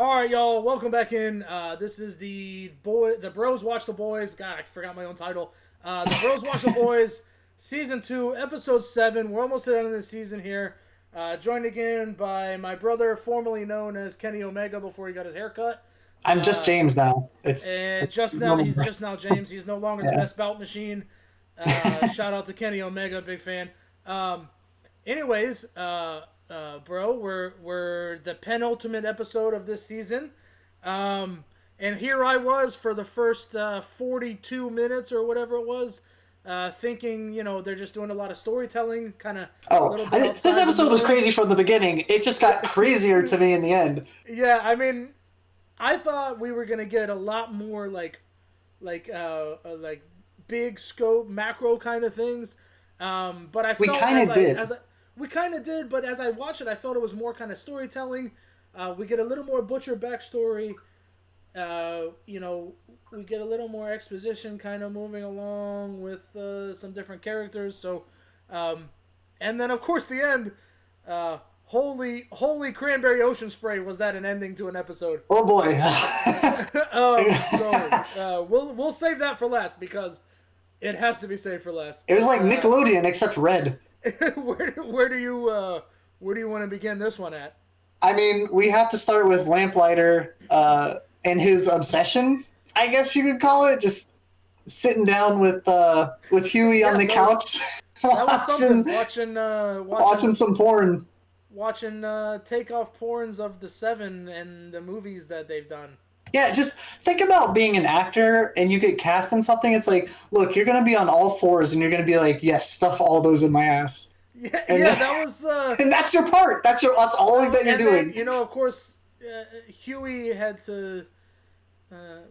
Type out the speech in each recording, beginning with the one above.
All right, y'all. Welcome back in. This is the Bros Watch the Boys. God, I forgot my own title. The Bros Watch the Boys, season 2, episode 7. We're almost at the end of the season here. Joined again by my brother, formerly known as Kenny Omega before he got his haircut. I'm just James now. And It's just now, he's just now James. He's no longer the yeah. best bout machine. Shout out to Kenny Omega, big fan. Um, anyways, bro, we're the penultimate episode of this season, and here I was for the first 42 minutes or whatever it was, thinking they're just doing a lot of storytelling, kind of a Oh, little bit this outside the episode was norm. crazy from the beginning. It just got crazier to me in the end. Yeah, I mean, I thought we were gonna get a lot more like big scope macro kind of things, but I We felt kind of did. we kind of did, but as I watched it, I felt it was more kind of storytelling. We get a little more Butcher backstory. We get a little more exposition, kind of moving along with some different characters. So, and then of course the end. Holy cranberry ocean spray! Was that an ending to an episode? Oh boy. We'll save that for last because it has to be saved for last. It was But like Nickelodeon except red. where do you want to begin this one at? I mean, we have to start with Lamplighter and his obsession, I guess you could call it. Just sitting down with Huey on Yeah, the couch, that was something. watching some porn. Watching takeoff porns of the Seven and the movies that they've done. Yeah, just think about being an actor and you get cast in something. It's like, look, you're gonna be on all fours and you're gonna be like, yes, stuff all those in my ass, Yeah, and yeah, that was. and that's your part. That's all that you're And doing. then, of course, Huey had to.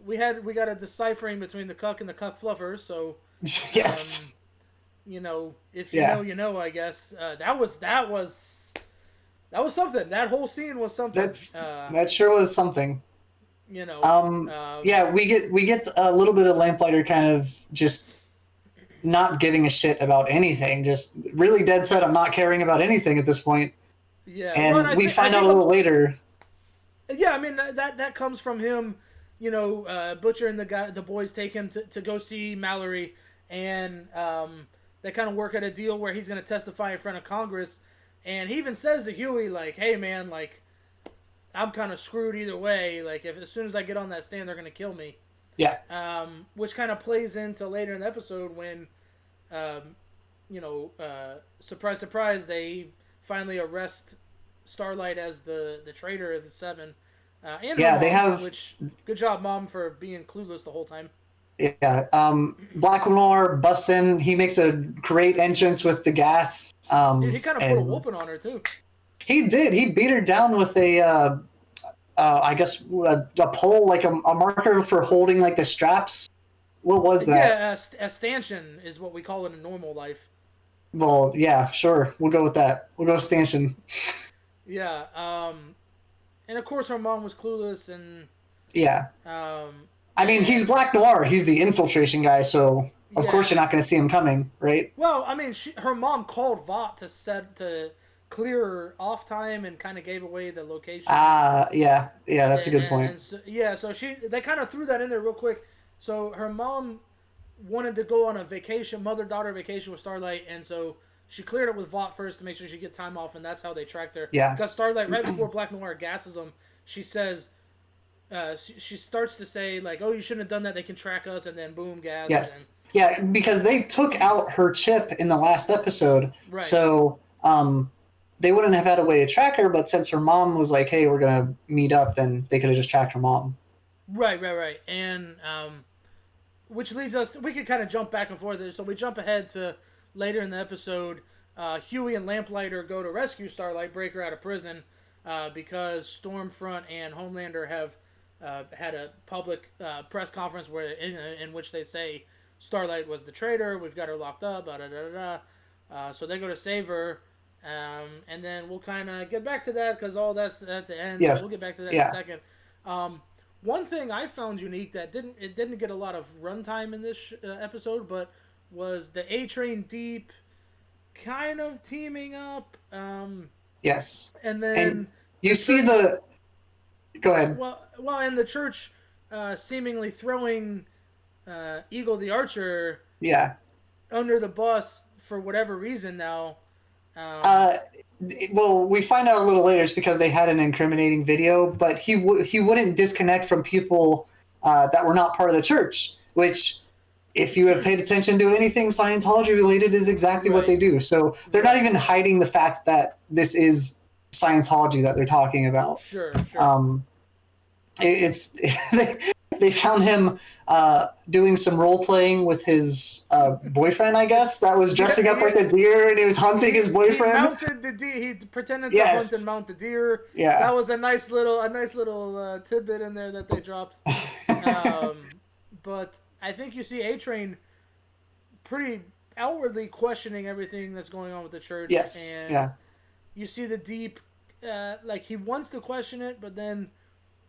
We got a deciphering between the cuck and the cuck fluffer. So, Yes. if you Yeah. know, you know. I guess that was something. That whole scene was something. That sure was something. You know. Yeah, we get a little bit of Lamplighter kind of just not giving a shit about anything, just really dead set on not caring about anything at this point. Yeah. And Well, we find out a little later. Yeah, I mean that comes from him. Butcher and the boys take him to go see Mallory, and they kind of work out a deal where he's going to testify in front of Congress, and he even says to Huey like, "Hey man, like I'm kind of screwed either way. Like if as soon as I get on that stand, they're going to kill me." Yeah. Which kind of plays into later in the episode when, surprise, surprise, they finally arrest Starlight as the traitor of the Seven. And her Yeah, they mom, have. which good job, mom, for being clueless the whole time. Yeah. Black Noir busts in. He makes a great entrance with the gas. He kind of put a whooping on her too. He did. He beat her down with I guess a pole, like a marker for holding like the straps. What was that? Yeah, a stanchion is what we call it in normal life. Well, yeah, sure. We'll go with that. We'll go stanchion. Yeah. And of course her mom was clueless, and Yeah. um, I mean, he's Black Noir. He's the infiltration guy, so of Yeah. course you're not going to see him coming, right? well, I mean, her mom called Vought to clear her off time and kind of gave away the location. Yeah, that's a good point. So they kind of threw that in there real quick. So her mom wanted to go on a vacation, mother-daughter vacation with Starlight, and so she cleared it with Vought first to make sure she get time off, and that's how they tracked her. Yeah. Because Starlight, right before Black Noir gasses him, she says, she starts to say like, "Oh, you shouldn't have done that. They can track us," and then boom, gas. Yes. Yeah, because they took out her chip in the last episode, Right. so they wouldn't have had a way to track her. But since her mom was like, "Hey, we're gonna meet up," then they could have just tracked her mom. Right. And which leads us, we could kind of jump back and forth. So we jump ahead to later in the episode. Huey and Lamplighter go to rescue Starlight, break her out of prison, because Stormfront and Homelander have had a public press conference in which they say Starlight was the traitor. We've got her locked up. So they go to save her. And then we'll kind of get back to that because all that's at the end. Yes. We'll get back to that in a second. One thing I found unique that didn't get a lot of runtime in this episode, but was the A-Train Deep kind of teaming up. Yes. And then You see the Go ahead. Well, and the church seemingly throwing Eagle the Archer Yeah. under the bus for whatever reason now. Um, Uh, well, we find out a little later it's because they had an incriminating video, but he wouldn't disconnect from people that were not part of the church, which, if you have paid attention to anything Scientology related, is exactly what they right, do. So they're not right, even right. hiding the fact that this is Scientology that they're talking about. Sure, sure. Um, it's they found him doing some role playing with his boyfriend, I guess, that was dressing up like Yeah, a deer and he was hunting his he boyfriend. mounted the deer. He pretended to hunt and Yes. mount the deer. That Yeah. was a nice little tidbit in there that they dropped. But I think you see A Train pretty outwardly questioning everything that's going on with the church, Yes. and Yeah. you see the deep, like he wants to question it, but then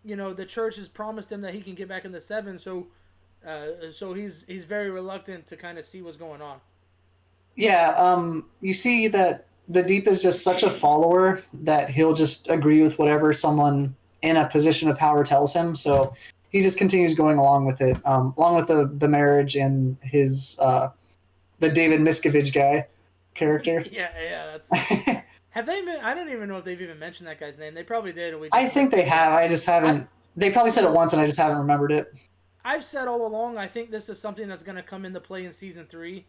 the church has promised him that he can get back in the seven, so he's very reluctant to kind of see what's going on. Yeah. You see that the Deep is just such a follower that he'll just agree with whatever someone in a position of power tells him. So he just continues going along with it, along with the marriage and his the David Miscavige guy character. Yeah, that's. Have they been? I don't even know if they've even mentioned that guy's name. They probably did, and we I just think missed they it. But have. I just I, haven't. They probably said it once, and I just haven't remembered it. I've said all along, I think this is something that's going to come into play in season three.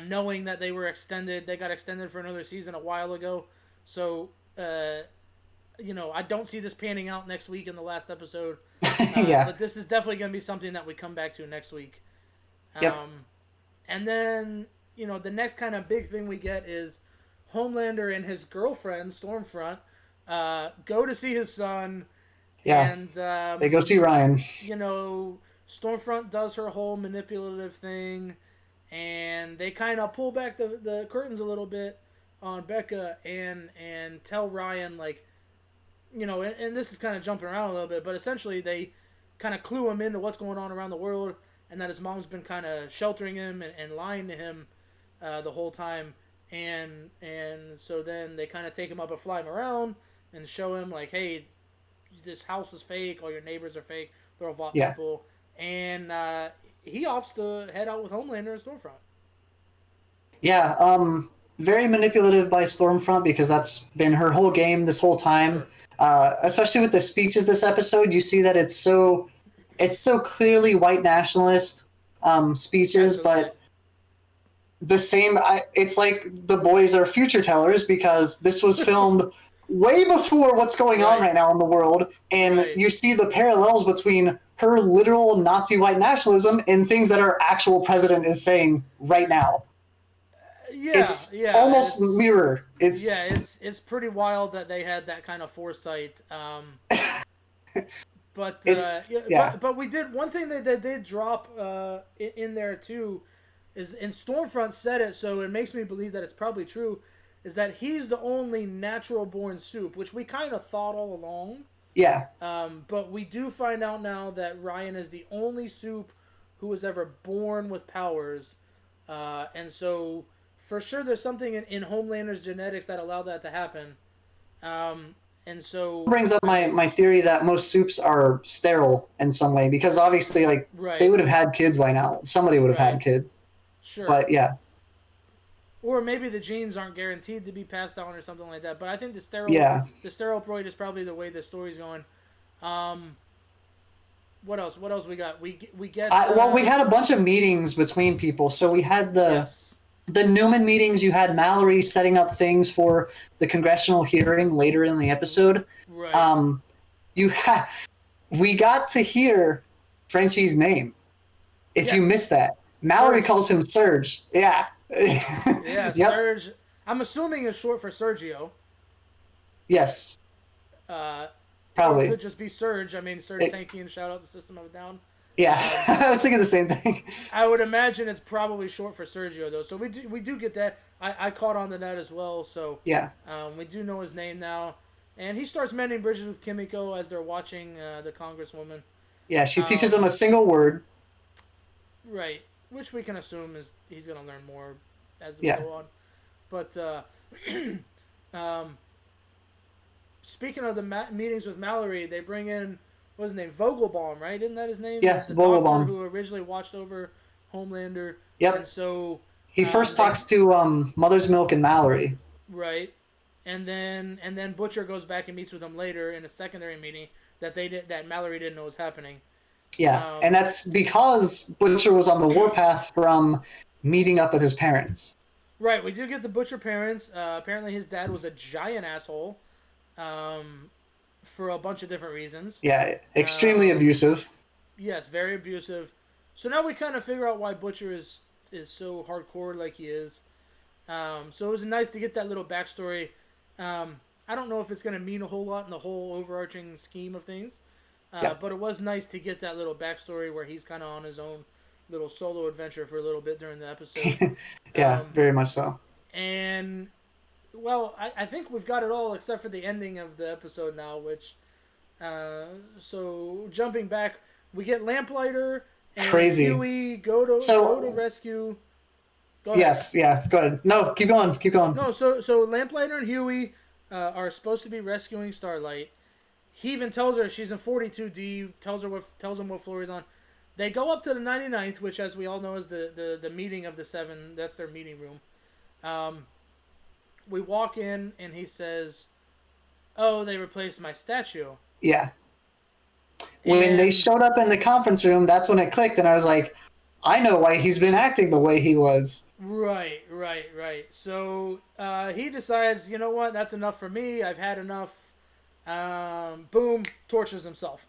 Knowing that they got extended for another season a while ago. So, I don't see this panning out next week in the last episode. Yeah. But this is definitely going to be something that we come back to next week. Yep. And then, the next kind of big thing we get is Homelander and his girlfriend, Stormfront, go to see his son. Yeah. And, They go see Ryan. Stormfront does her whole manipulative thing. And they kind of pull back the curtains a little bit on Becca and tell Ryan, like, and this is kind of jumping around a little bit, but essentially they kind of clue him into what's going on around the world and that his mom's been kind of sheltering him and lying to him the whole time. And so then they kind of take him up and fly him around and show him, like, hey, this house is fake, all your neighbors are fake, they're all bot Yeah. people. And he opts to head out with Homelander and Stormfront. Yeah. Very manipulative by Stormfront because that's been her whole game this whole time. Sure. Especially with the speeches this episode, you see that it's so clearly white nationalist speeches, Absolutely. but the same. It's like the boys are future tellers because this was filmed way before what's going on Right. right now in the world, and Right. you see the parallels between her literal Nazi white nationalism and things that our actual president is saying right now. Yeah, It's yeah, almost mirror. It's it's pretty wild that they had that kind of foresight. But it's yeah, yeah. but we did one thing that they did drop in there too, is, and Stormfront said it, so it makes me believe that it's probably true, is that he's the only natural born soup, which we kind of thought all along. Yeah. But we do find out now that Ryan is the only soup who was ever born with powers, and so for sure there's something in Homelander's genetics that allowed that to happen. And so Brings up my theory that most soups are sterile in some way because obviously like they right, would have had kids by now. Somebody would have right, had kids. sure. But yeah. Or maybe the genes aren't guaranteed to be passed down or something like that. But I think Yeah. the sterile proid is probably the way the story's going. Um, what else? What else we got? We get Well, we had a bunch of meetings between people. So we had yes, the Newman meetings. You had Mallory setting up things for the congressional hearing later in the episode. right. You had we got to hear Frenchie's name. If you Yes. missed that, Mallory Serge. calls him Serge. Yeah. Yeah, Yep. Serge. I'm assuming it's short for Sergio. Yes. Or it Probably. could just be Serge. I mean, Serge Tankian, shout out to System of a Down. Yeah. I was thinking the same thing. I would imagine it's probably short for Sergio, though. So we do get that. I caught on to that as well. So Yeah. we do know his name now. And he starts mending bridges with Kimiko as they're watching the Congresswoman. Yeah. She teaches him a single word. Right. Which we can assume is he's going to learn more as we Yeah. go on. But speaking of the meetings with Mallory, they bring in, what was his name, Vogelbaum, right? Isn't that his name? Yeah, The doctor Vogelbaum. who originally watched over Homelander. And Yep. so He first they talks to Mother's Milk and Mallory. right, and then Butcher goes back and meets with him later in a secondary meeting that Mallory didn't know was happening. Yeah, and that's because Butcher was on the warpath from meeting up with his parents. Right, we do get the Butcher parents. Apparently, his dad was a giant asshole, for a bunch of different reasons. Yeah, extremely abusive. Yes, very abusive. So now we kind of figure out why Butcher is so hardcore like he is. So it was nice to get that little backstory. I don't know if it's going to mean a whole lot in the whole overarching scheme of things, but it was nice to get that little backstory where he's kind of on his own little solo adventure for a little bit during the episode. Yeah, very much so. And, well, I think we've got it all except for the ending of the episode now, which, so jumping back, we get Lamplighter and Crazy. Huey go to rescue. Go ahead. Yes, yeah, go ahead. No, keep going. No, so Lamplighter and Huey are supposed to be rescuing Starlight. He even tells her she's in 42D. Tells him what floor he's on. They go up to the 99th, which, as we all know, is the meeting of the 7. That's their meeting room. We walk in and he says, "Oh, they replaced my statue." Yeah. When they showed up in the conference room, that's when it clicked, and I was like, I know why he's been acting the way he was. Right. So he decides, you know what, that's enough for me. I've had enough. Boom, tortures himself.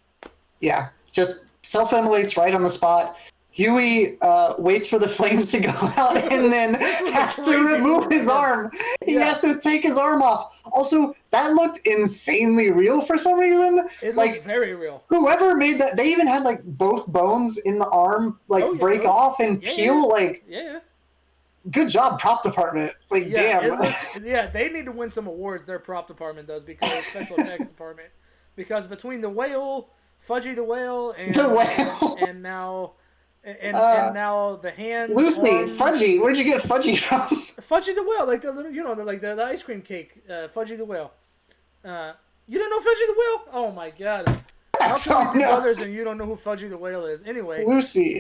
Yeah, just self-immolates right on the spot. Huey waits for the flames to go out and then has to remove his arm. He has to take his arm off. Also, that looked insanely real for some reason. It looked very real. Whoever made that, they even had like both bones in the arm break off and peel. Yeah. Good job, prop department. Damn. They need to win some awards. Their prop department does, because special effects department. Because between the whale, Fudgy the whale, and now the hand. Lucy, Fudgy. Where'd you get Fudgy from? Fudgy the whale, like the little, the ice cream cake. Fudgy the whale. You don't know Fudgy the whale? Oh my god. How can we be brothers and you don't know who Fudgy the whale is? Anyway. Lucy.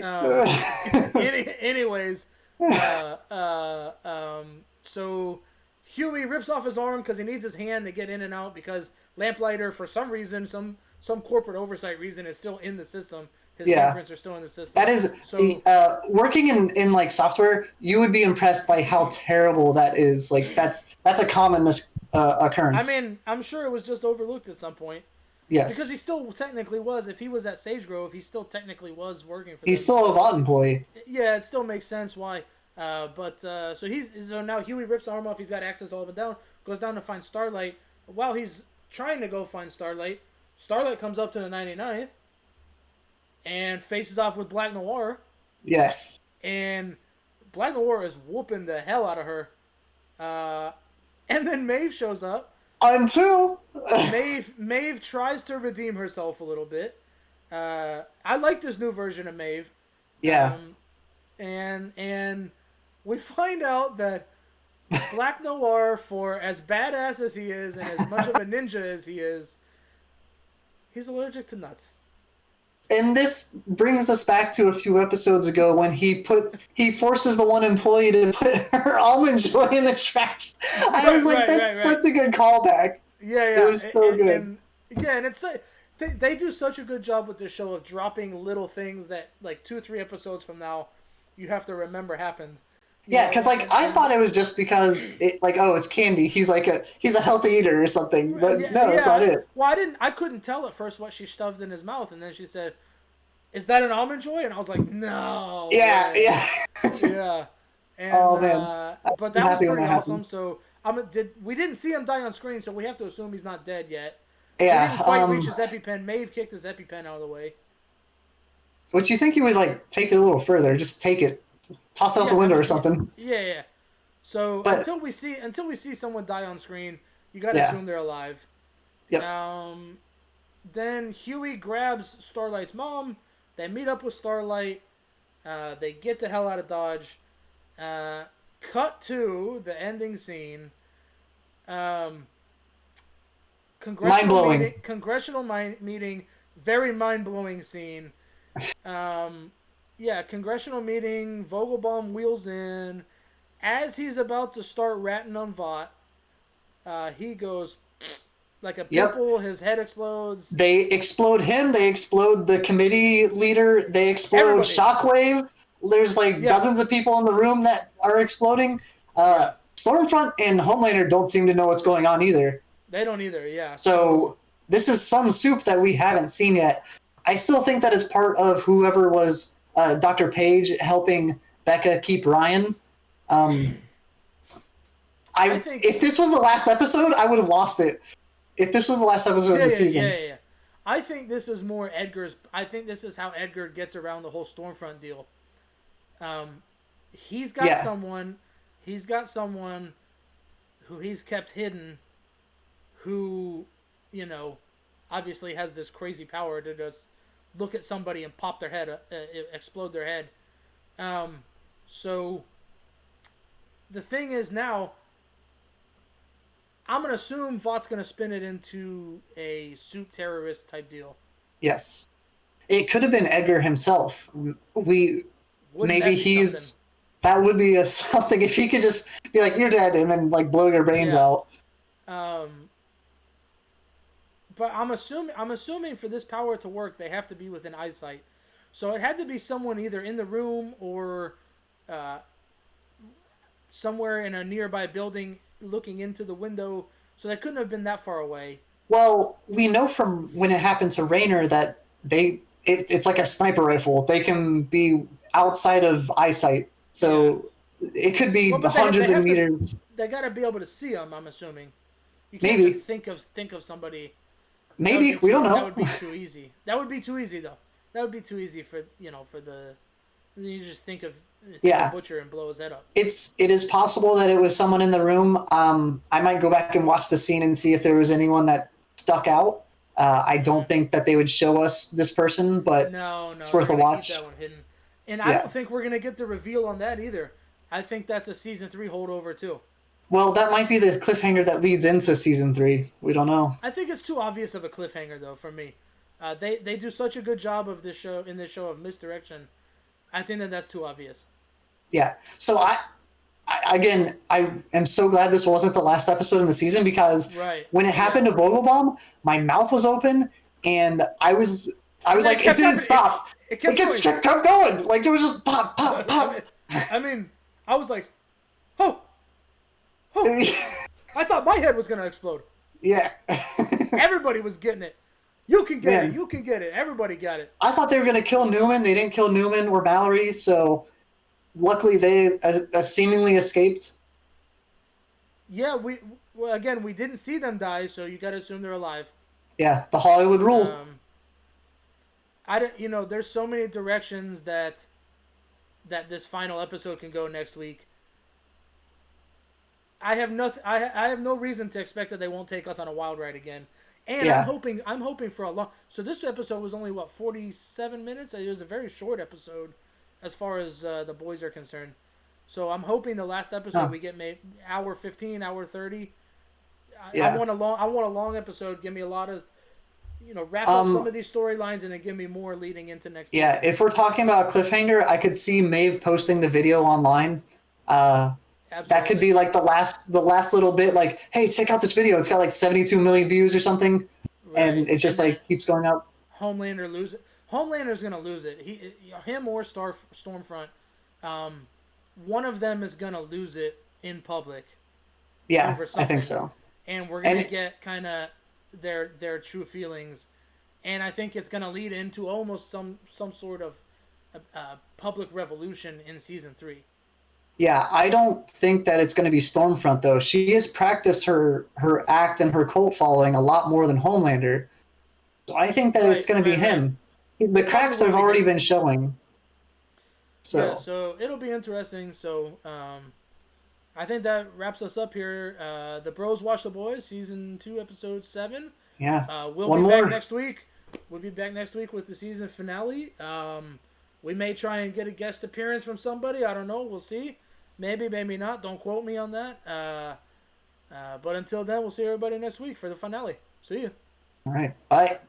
Anyways. So Huey rips off his arm because he needs his hand to get in and out, because Lamplighter, for some reason, some corporate oversight reason, is still in the system. His fingerprints are still in the system. That is working in like software. You would be impressed by how terrible that is. Like that's a common occurrence. I mean, I'm sure it was just overlooked at some point. Yes, because he still technically was. If he was at Sage Grove, he still technically was working for them. He's still a Vought employee. Yeah, it still makes sense why. So now Huey rips the arm off. He's got access all up and down. Goes down to find Starlight. While he's trying to go find Starlight, Starlight comes up to the 99th and faces off with Black Noir. Yes. And Black Noir is whooping the hell out of her. And then Maeve shows up. Until Maeve tries to redeem herself a little bit. I like this new version of Maeve. Yeah. And we find out that Black Noir, for as badass as he is and as much of a ninja as he is, he's allergic to nuts. And this brings us back to a few episodes ago when he forces the one employee to put her almond joy in the trash. I was like, that's such a good callback. Yeah. It was so good. And it's they do such a good job with this show of dropping little things that, like, 2-3 episodes from now, you have to remember happened. Yeah, because I thought it was just because it's candy. He's a healthy eater or something, but no, that's not it. Well, I couldn't tell at first what she shoved in his mouth, and then she said, "Is that an almond joy?" And I was like, "No." Yeah. And, oh man! But that was pretty awesome. So we didn't see him die on screen, so we have to assume he's not dead yet. Yeah. He didn't quite reach his EpiPen. Maeve kicked his EpiPen out of the way. Would you think he would take it a little further? Just take it. Toss it out the window or something. Yeah. So until we see someone die on screen, you gotta assume they're alive. Yep. Then Huey grabs Starlight's mom. They meet up with Starlight. They get the hell out of Dodge. Cut to the ending scene. Mind-blowing. Meeting, very mind-blowing scene. Yeah, congressional meeting. Vogelbaum wheels in. As he's about to start ratting on Vought, he goes like a Yep. pimple. His head explodes. They explode him. They explode the committee leader. They explode Everybody. Shockwave. There's like dozens of people in the room that are exploding. Stormfront and Homelander don't seem to know what's going on either. They don't either, yeah. So this is some soup that we haven't seen yet. I still think that it's part of whoever was Dr. Page helping Becca keep Ryan. I think if this was the last episode, I would have lost it. If this was the last episode of the season. Yeah. I think this is more Edgar's. I think this is how Edgar gets around the whole Stormfront deal. He's got someone. He's got someone who he's kept hidden, who, you know, obviously has this crazy power to just look at somebody and pop their head, explode their head. So the thing is now, I'm going to assume Vought's going to spin it into a soup terrorist type deal. Yes. It could have been Edgar himself. Maybe he's... That would be something if he could just be like, you're dead, and then like blow your brains out. But I'm assuming for this power to work, they have to be within eyesight. So it had to be someone either in the room or somewhere in a nearby building looking into the window. So they couldn't have been that far away. Well, we know from when it happened to Raynor that it's like a sniper rifle. They can be outside of eyesight. So it could be hundreds of meters. They got to be able to see them, I'm assuming. You can't Maybe think of somebody. Maybe we don't know. That would be too easy. That would be too easy though. That would be too easy for the. You just think of Butcher and blow his head up. It is possible that it was someone in the room. I might go back and watch the scene and see if there was anyone that stuck out. I don't think that they would show us this person, but no, it's worth a watch. Keep that one hidden. And I don't think we're going to get the reveal on that either. I think that's a season 3 holdover too. Well, that might be the cliffhanger that leads into season 3. We don't know. I think it's too obvious of a cliffhanger though for me. They do such a good job of this show of misdirection. I think that's too obvious. Yeah. So I am so glad this wasn't the last episode in the season because when it happened to Vogelbaum, my mouth was open and I was like, it didn't stop. It kept going. Like, it was just pop, pop, pop. I mean, I was like, oh. I thought my head was going to explode. Yeah. Everybody was getting it. You can get it. You can get it. Everybody got it. I thought they were going to kill Newman. They didn't kill Newman or Mallory, so luckily they seemingly escaped. Yeah, we didn't see them die, so you got to assume they're alive. Yeah, the Hollywood rule. There's so many directions that this final episode can go next week. I have no reason to expect that they won't take us on a wild ride again. And I'm hoping for a long. So this episode was only 47 minutes. It was a very short episode, as far as the boys are concerned. So I'm hoping the last episode we get hour 15, hour 30. I want a long episode. Give me a lot of, wrap up some of these storylines and then give me more leading into next season. Yeah, if we're talking about a cliffhanger, I could see Maeve posting the video online. That could be like the last little bit, like, hey, check out this video. It's got like 72 million views or something, and it just keeps going up. Homelander lose it. Homelander's gonna lose it. Him or Stormfront, one of them is gonna lose it in public. Yeah, I think so. And we're gonna get kind of their true feelings, and I think it's gonna lead into almost some sort of public revolution in season 3. Yeah, I don't think that it's going to be Stormfront, though. She has practiced her act and her cult following a lot more than Homelander. So I think that it's going to be him. The cracks have already been showing. So it'll be interesting. So I think that wraps us up here. The Bros Watch the Boys, Season 2, Episode 7. Yeah, we'll be back next week. We'll be back next week with the season finale. We may try and get a guest appearance from somebody. I don't know. We'll see. Maybe, maybe not. Don't quote me on that. But until then, we'll see everybody next week for the finale. See ya. All right. Bye.